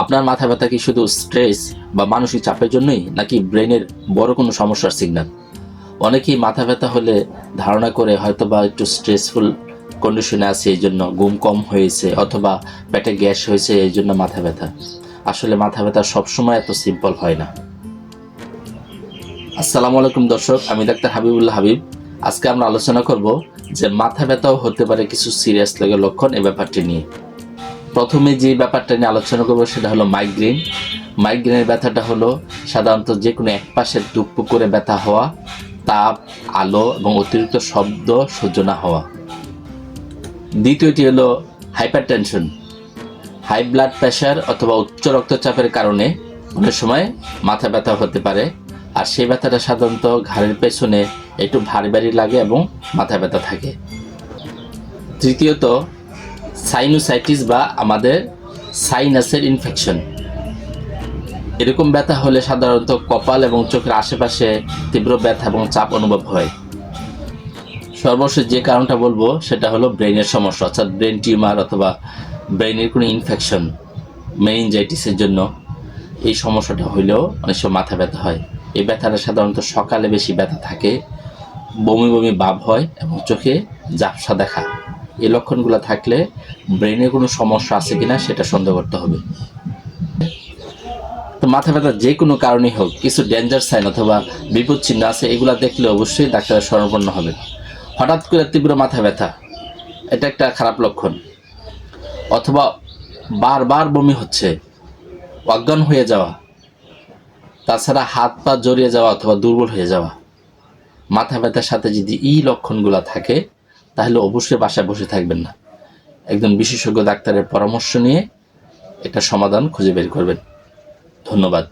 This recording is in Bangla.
আপনার মাথা ব্যথা কি শুধু স্ট্রেস বা মানসিক চাপের জন্যই, নাকি ব্রেনের বড় কোনো সমস্যার সিগন্যাল? অনেকেই মাথা ব্যথা হলে ধারণা করে হয়তো বা একটু স্ট্রেসফুল কন্ডিশনে আছে এই জন্য, ঘুম কম হয়েছে অথবা পেটে গ্যাস হয়েছে এই জন্য মাথা ব্যথা। আসলে মাথা ব্যথা সবসময় এত সিম্পল হয় না। আসসালামু আলাইকুম দর্শক, আমি ডাক্তার হাবিবুল্লাহ হাবিব। আজকে আমরা আলোচনা করব যে মাথা ব্যথাও হতে পারে কিছু সিরিয়াস লেগের লক্ষণ, এই ব্যাপারটি নিয়ে। প্রথমে যে ব্যাপারটা নিয়ে আলোচনা করবো সেটা হলো মাইগ্রেন। মাইগ্রেনের ব্যথাটা হলো সাধারণত যে কোনো এক পাশের টুকটুক করে ব্যথা হওয়া, তাপ, আলো এবং অতিরিক্ত শব্দ সহ্য না হওয়া। দ্বিতীয়টি হলো হাইপারটেনশন। হাই ব্লাড প্রেশার অথবা উচ্চ রক্তচাপের কারণে অনেক সময় মাথা ব্যথা হতে পারে, আর সেই ব্যথাটা সাধারণত ঘাড়ের পেছনে একটু ভারী ভারী লাগে এবং মাথা ব্যথা থাকে। তৃতীয়ত সাইনোসাইটিস বা আমাদের সাইনাসের ইনফেকশন। এরকম ব্যথা হলে সাধারণত কপাল এবং চোখের আশেপাশে তীব্র ব্যথা এবং চাপ অনুভব হয়। সর্বশেষ যে কারণটা বলবো সেটা হলো ব্রেনের সমস্যা, অর্থাৎ ব্রেন টিউমার অথবা ব্রেনের কোনো ইনফেকশন, মেনিনজাইটিসের জন্য এই সমস্যাটা হইলেও অনেক সময় মাথা ব্যথা হয়। এই ব্যথাটা সাধারণত সকালে বেশি ব্যথা থাকে, বমি বমি ভাব হয় এবং চোখে ঝাপসা দেখা। এই লক্ষণগুলো থাকলে ব্রেনে কোনো সমস্যা আছে কিনা সেটা সন্দেহ করতে হবে। তো মাথা ব্যথা যে কোনো কারণেই হোক, কিছু ডেঞ্জার সাইন অথবা বিপদ চিহ্ন আছে, এগুলো দেখলে অবশ্যই ডাক্তারের শরণাপন্ন হবে। হঠাৎ করে তীব্র মাথা ব্যথা, এটা একটা খারাপ লক্ষণ। অথবা বারবার বমি হচ্ছে, অজ্ঞান হয়ে যাওয়া, তাছাড়া হাত পা জড়িয়ে যাওয়া অথবা দুর্বল হয়ে যাওয়া। মাথা ব্যথার সাথে যদি এই লক্ষণগুলো থাকে তাহলে অবশ্যই বাসায় বসে থাকবেন না, একজন বিশেষজ্ঞ ডাক্তারের পরামর্শ নিয়ে এটা সমাধান খুঁজে বের করবেন। ধন্যবাদ।